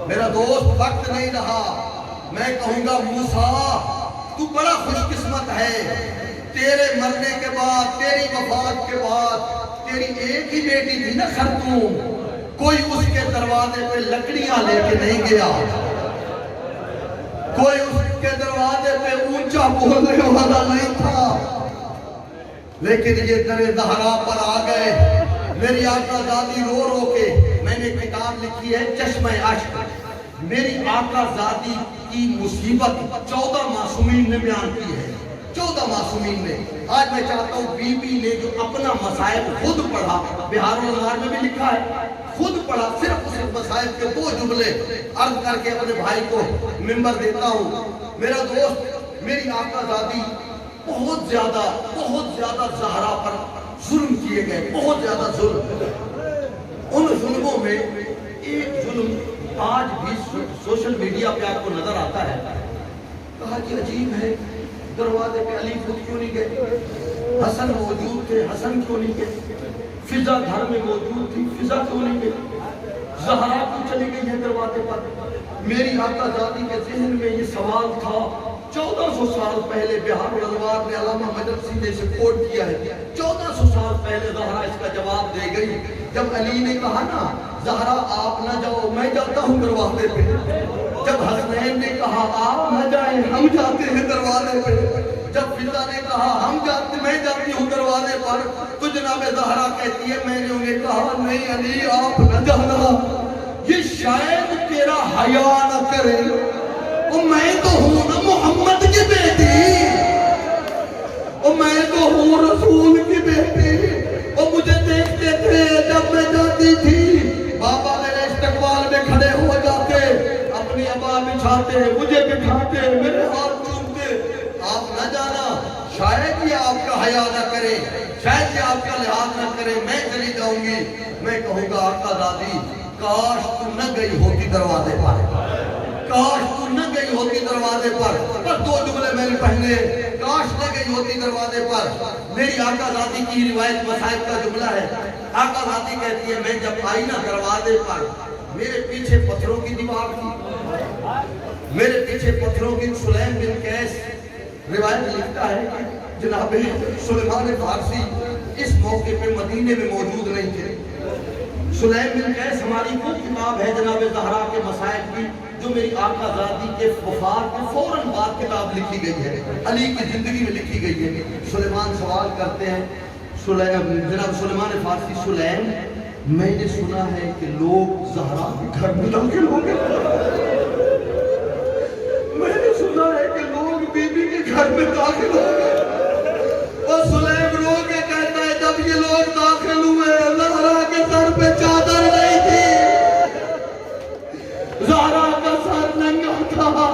میرا دوست وقت نہیں رہا، میں کہوں گا موسیٰ تو بڑا خوش قسمت ہے، تیرے مرنے کے بعد، تیری وفات کے بعد تیری ایک ہی بیٹی تھی نا خرطوم، کوئی اس کے دروازے پہ لکڑیاں لے کے نہیں گیا، کوئی اس کے دروازے پہ اونچا بولنے والا نہیں تھا، لیکن یہ در زہرا پر آ گئے۔ میری آقا زادی رو رو کے، میں نے کتاب لکھی ہے چشمہ اشک، میری آقا زادی کی مصیبت 14 معصومین نے بیان کی ہے، 14 معصومین نے۔ آج میں چاہتا ہوں بی بی نے جو اپنا مصائب خود پڑھا، بہار الانوار میں بھی لکھا ہے، خود پڑھا، صرف اس مصائب کے 2 جملے عرض کر کے اپنے بھائی کو منبر دیتا ہوں۔ میرا دوست، میری آقا زادی بہت زیادہ زہرا پر ظلم کیے گئے، بہت زیادہ ظلم۔ ان ظلموں میں ایک ظلم آج بھی سوشل میڈیا پہ آپ کو نظر آتا ہے۔ کہا کہ عجیب ہے، دروازے پہ علی خود کیوں نہیں گئے؟ حسن موجود تھے، حسن کیوں نہیں گئے؟ فضا گھر میں موجود تھی، فضا کیوں نہیں گئے؟ زہرا کیوں چلی گئی ہے دروازے پر؟ میری آقا زادی کے ذہن میں یہ سوال تھا۔ 1400 سال پہلے بہار الانوار نے علامہ مجلسی نے اسے کوٹ کیا ہے، 1400 سال پہلے زہرا اس کا جواب دے گئی۔ جب علی نے کہا نا زہرا آپ نہ جاؤ، میں جاتا ہوں دروازے پہ، جب حسنین نے کہا آپ نہ جائیں، ہم جاتے ہیں دروازے پہ، جب فضا نے کہا میں جاتی ہوں دروازے پر، تو جناب زہرا کہتی ہے میں نے انہیں کہا نہیں علی آپ نہ جانا، یہ شاید تیرا حیا نہ کرے، میں تو ہوں نا محمد کی بیٹی، میں تو ہوں رسول کی بیٹی، مجھے دیکھتے تھے جب میں جاتی تھی، بابا میرے استقبال میں کھڑے ہو جاتے، اپنی عبا بچھاتے، مجھے بٹھاتے، میرے ہاتھ چومتے، آپ نہ جانا، شاید یہ آپ کا حیا نہ کرے، شاید یہ آپ کا لحاظ نہ کرے، میں چلی جاؤں گی۔ میں کہوں گا آقا زادی کاش تو نہ گئی ہوتی دروازے پر، کاش تو نہ گئی ہوتی دروازے پر، بس 2 جملے میں نے پہنے، کاش نہ گئی ہوتی دروازے پر۔ میری آقا زادی کی روایت مصائب کا جملہ ہے، آقا زادی کہتی ہے میں جب آئی نا دروازے پر، میرے پیچھے پتھروں کی دیوار تھی، میرے پیچھے پتھروں کی۔ سلیم بن قیس روایت لکھتا ہے کہ جناب سلیمان فارسی اس موقع پہ مدینے میں موجود نہیں تھے۔ سلیم بن قیس ہماری وہ کتاب ہے جناب زہرا کے مصائب کی، جو میری آقا زادی کے وفات کے فوراً بعد کتاب لکھی گئی ہے، علی کی زندگی میں لکھی گئی ہے۔ سلیمان سوال کرتے ہیں، جناب سلیمان فارسی، سلیم میں نے سنا ہے کہ لوگ زہرا کے گھر میں داخل ہوں گے، میں نے سنا ہے کہ لوگ بی بی کے گھر میں داخل ہوں گے، اور سلیم رو کے کہتا ہے جب یہ لوگ داخل ہوئے زہرا کے سر پہ چادر نہیں تھی، زہرا کا سر ننگا تھا۔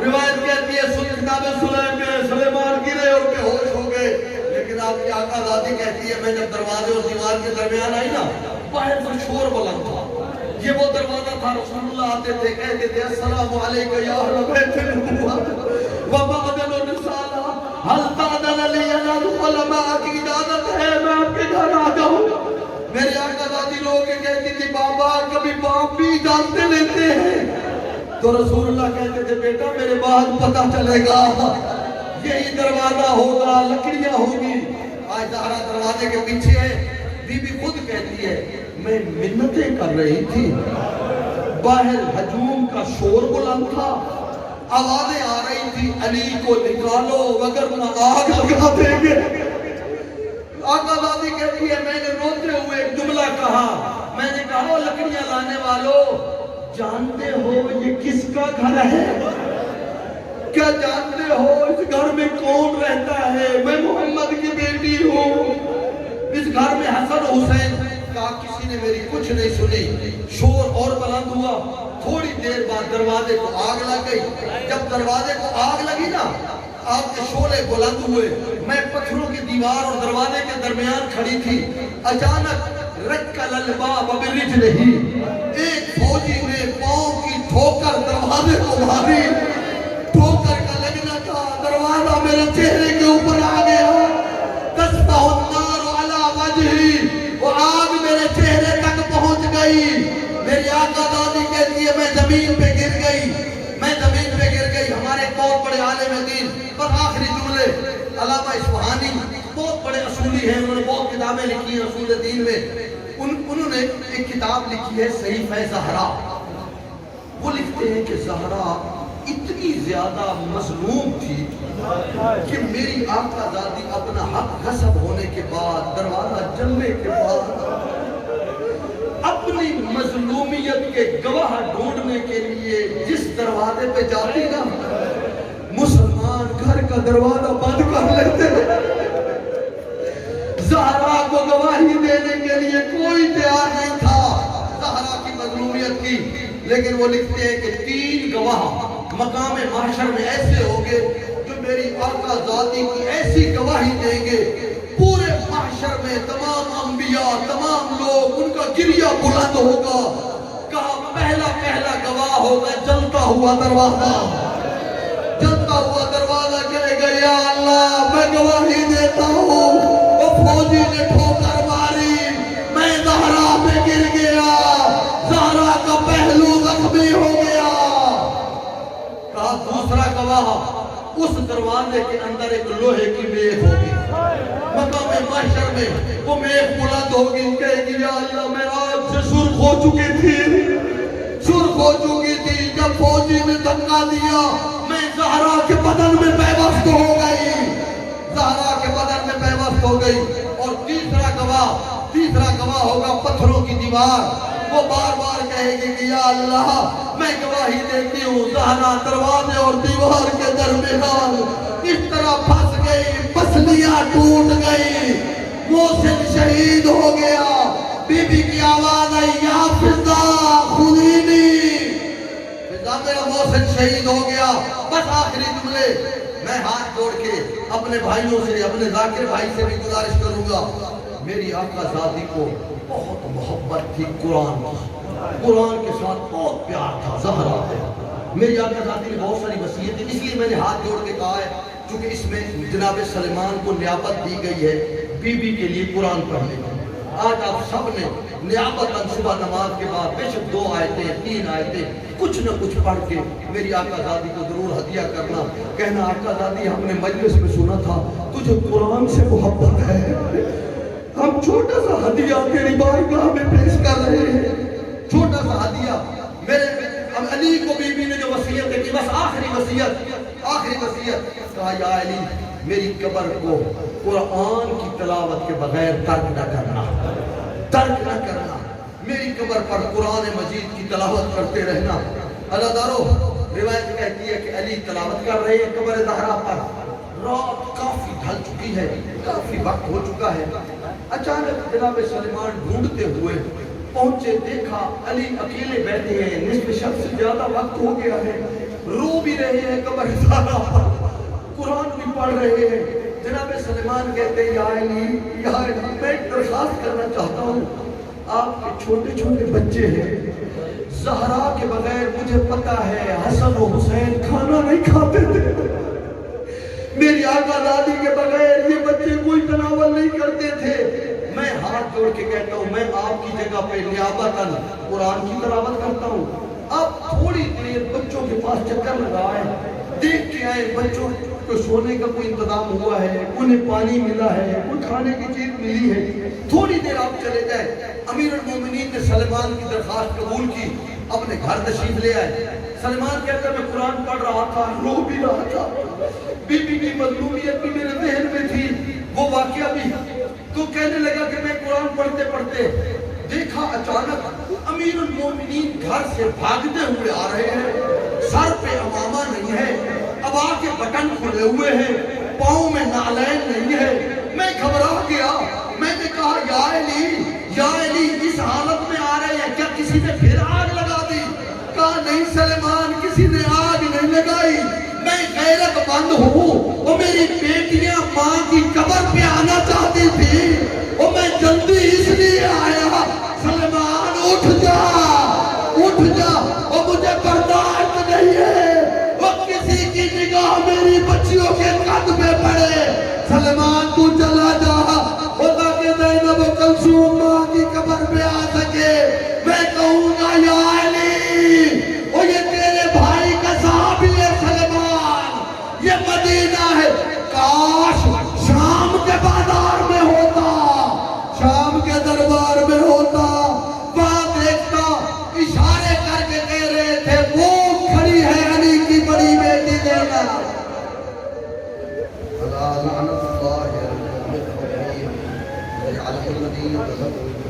روایت کہتی ہے جناب سلیمان گرے اور بے ہوش ہو گئے، لیکن آپ کی آقا زادی کہتی ہے میں جب دروازے اور دیوار کے درمیان آئی نا، باہر سے شور بلند تھا، یہ وہ دروازہ تھا، رسول اللہ آتے تھے کہتے تھے السلام علیکم یا اہل بیت النبوۃ وبعدل الرسالہ حل تعدل لی ندخل معک، اجازت ہے میں آپ کے گھر آ جاؤں؟ میری آقا زادی رو کے کہتی تھی بابا کبھی باپ بھی اجازتیں لیتے ہیں، تو رسول اللہ کہتے تھے بیٹا میرے بعد پتہ چلے گا، یہی دروازہ ہوگا، لکڑیاں ہوگی۔ آج زہرا دروازے کے پیچھے ہے، بی بی خود کہتی ہے میں منتیں کر رہی تھی، باہر ہجوم کا شور بلند تھا، آوازیں آ رہی تھی علی کو نکالو وگرنہ آگ لگا دیں گے۔ آقا زادی کہتی ہے میں نے روتے ہوئے ایک جملہ کہا، میں نے کہا لکڑیاں لانے والوں جانتے ہو یہ کس کا گھر ہے؟ کیا جانتے ہو اس گھر میں کون رہتا ہے؟ میں محمد کی بیٹی ہوں، اس گھر میں حسن حسین کا کسی نے میری کچھ نہیں سنی۔ شور اور بلند ہوا، تھوڑی دیر بعد دروازے کو آگ لگ گئی، جب دروازے کو آگ لگی نا آگ کے شعلے بلند ہوئے، میں پتھروں کی دیوار اور دروازے کے درمیان کھڑی تھی، اچانک رکل الباب برجلہ، ایک فوجی نے پاؤں کی ٹھوکر دروازے کو ماری، ٹھوکر کا لگنا تھا، دروازہ میرے چہرے کے اوپر آ گیا، تسبح النار علی وجہی، وہ آگ میرے چہرے تک پہنچ گئی۔ میری آقا زادی کہتی ہے میں زمین زمین پہ گر گئی ہمارے بہت بڑے عالم دین پر آخری جملے علامہ اصفہانی بہت بڑے اصولی ہیں، انہوں نے بہت کتابیں لکھی ہیں اصول دین میں، انہوں نے ایک کتاب لکھی ہے صحیفہ زہرا۔ وہ لکھتے ہیں کہ زہرا اتنی زیادہ مظلوم تھی کہ میری آقا زادی اپنا حق غصب ہونے کے بعد، دروازہ جلنے کے بعد، اپنی مظلومیت کے گواہ ڈھونڈنے کے لیے جس دروازے پہ جاتی نا، مسلمان گھر کا دروازہ بند کر لیتے۔ زہرا کو گواہی دینے کے لیے کوئی تیار نہیں تھا زہرا کی مظلومیت کی، لیکن وہ لکھتے ہیں کہ 3 گواہ مقام محشر میں ایسے ہوگے جو میری آقا ذاتی کی ایسی گواہی دیں گے، پورے محشر میں تمام انبیاء، تمام لوگ، ان کا گریہ بلند ہوگا۔ کہا پہلا گواہ ہوگا جلتا ہوا دروازہ کہے گا یا اللہ میں گواہی دیتا ہوں، وہ فوجی نے ٹھوکر ماری، میں زہرا پہ گر گیا، زہرا کا پہلو زخمی ہو گیا۔ کہا دوسرا گواہ، اس دروازے کے اندر ایک لوہے کی میخ ہوگی، مقام محشر میں وہ میخ بلند ہوگی، کہے گی یا اللہ میں آج سے سرخ ہو چکی تھی، جب فوجی نے دھکا دیا میں زہرا کے بدن میں پیوست ہو گئی۔ اور تیسرا گواہ ہوگا پتھروں کی دیوار، وہ بار بار کہے گی کہ یا اللہ میں گواہی دیتی ہوں، زہرا دروازے اور دیوار کے درمیان اس طرح پھنس گئی، پسلیاں ٹوٹ گئی، محسن شہید ہو گیا۔ بی بی کی آواز آئی یا فضا خودینی، فضا میرا محسن شہید ہو گیا۔ بس آخری جملے میں ہاتھ جوڑ کے اپنے بھائیوں سے، اپنے ذاکر بھائی سے بھی گزارش کروں گا، میری آقا ذاتی کو بہت محبت تھی قرآن کے ساتھ بہت پیار تھا زہرا پہ۔ میری آقا ذاتی نے بہت ساری وصیتیں، اس لیے میں نے ہاتھ جوڑ کے کہا ہے چونکہ اس میں جناب سلیمان کو نیابت دی گئی ہے بی بی کے لیے قرآن پڑھنے کی۔ آج آپ سب نے نیابتاً صبح نماز کے بعد بے شک 2 آیتیں 3 آیتیں کچھ نہ کچھ پڑھ کے میری آقا زادی کو ضرور ہدیہ کرنا، کہنا آقا زادی ہم نے مجلس میں سنا تھا تجھے قرآن سے محبت ہے، ہم چھوٹا سا ہدیہ تیری بارگاہ میں پیش کر رہے ہیں، چھوٹا سا ہدیہ۔ میرے علی کو بی بی نے جو وصیت کی، بس آخری وصیت کہا یا علی میری قبر کو قرآن کی تلاوت کے بغیر ترک نہ کرنا، میری قبر پر قرآن مجید کی تلاوت کرتے رہنا۔ اللہ دارو روایت کہتی ہے کہ علی تلاوت کر رہے ہیں قبر زہرا پر، رات کافی ڈھل چکی ہے، کافی وقت ہو چکا ہے، اچانک جناب سلیمان ڈھونڈتے ہوئے پہنچے، دیکھا علی اکیلے بیٹھے ہیں، نصف شب سے زیادہ وقت ہو گیا ہے، رو بھی رہے ہیں قبر زہرا پر، قرآن بھی پڑھ رہے ہیں۔ جناب سلیمان کہتے ہیں یا علی میں ایک درخواست کرنا چاہتا ہوں، آپ کے چھوٹے چھوٹے بچے ہیں، زہرا کے بغیر مجھے پتا ہے حسن و حسین کھانا نہیں کھاتے تھے، میری آقا دادی کے بغیر یہ بچے کوئی تناول نہیں کرتے تھے، میں ہاتھ جوڑ کے کہتا ہوں میں آپ کی جگہ پہ نیابتاً قرآن کی تلاوت کرتا ہوں، آپ تھوڑی دیر بچوں کے پاس چکر لگائیں، دیکھ کے آئے بچوں کو سونے کا کوئی انتظام ہوا ہے، انہیں پانی ملا ہے، کوئی کھانے کی چیز ملی ہے، تھوڑی دیر آپ چلے جائیں۔ امیر المومنین نے سلیمان کی درخواست قبول کی، اپنے گھر تشریف لے آئے۔ سلیمان کہتا ہے میں قرآن پڑھ رہا تھا، رو بھی رہا تھا، بی بی کی مظلومیت بھی میرے ذہن میں تھی، وہ واقعہ بھی، تو کہنے لگا کہ میں قرآن پڑھتے پڑھتے دیکھا اچانک امیر المومنین گھر سے بھاگتے ہوئے آ رہے ہیں، سر پہ امامہ نہیں ہے، ابا کے بٹن کھلے ہوئے ہیں، پاؤں میں نالین نہیں ہے، میں گھبرا گیا، میں نے کہا یا علی اس حالت میں آ رہے ہیں، کیا کسی نے پھر آگ لگا دی؟ کہا نہیں سلیمان کسی نے آگ نہیں لگائی، میں غیرت مند ہوں، وہ میری بیٹیاں ماں کی قبر پہ آنا چاہتی تھی، وہ میں جلدی اس لیے آیا۔ سلیمان اٹھ جا، وہ مجھے برداشت نہیں ہے، وہ کسی کی نگاہ میری بچیوں کے قد پہ پڑے، سلیمان تو چلا جا، وہ تاکہ زینب و کلثوم ماں کی قبر پہ آ سکے، میں کہوں گا یا علی، وہ نہیں ہوتا تھا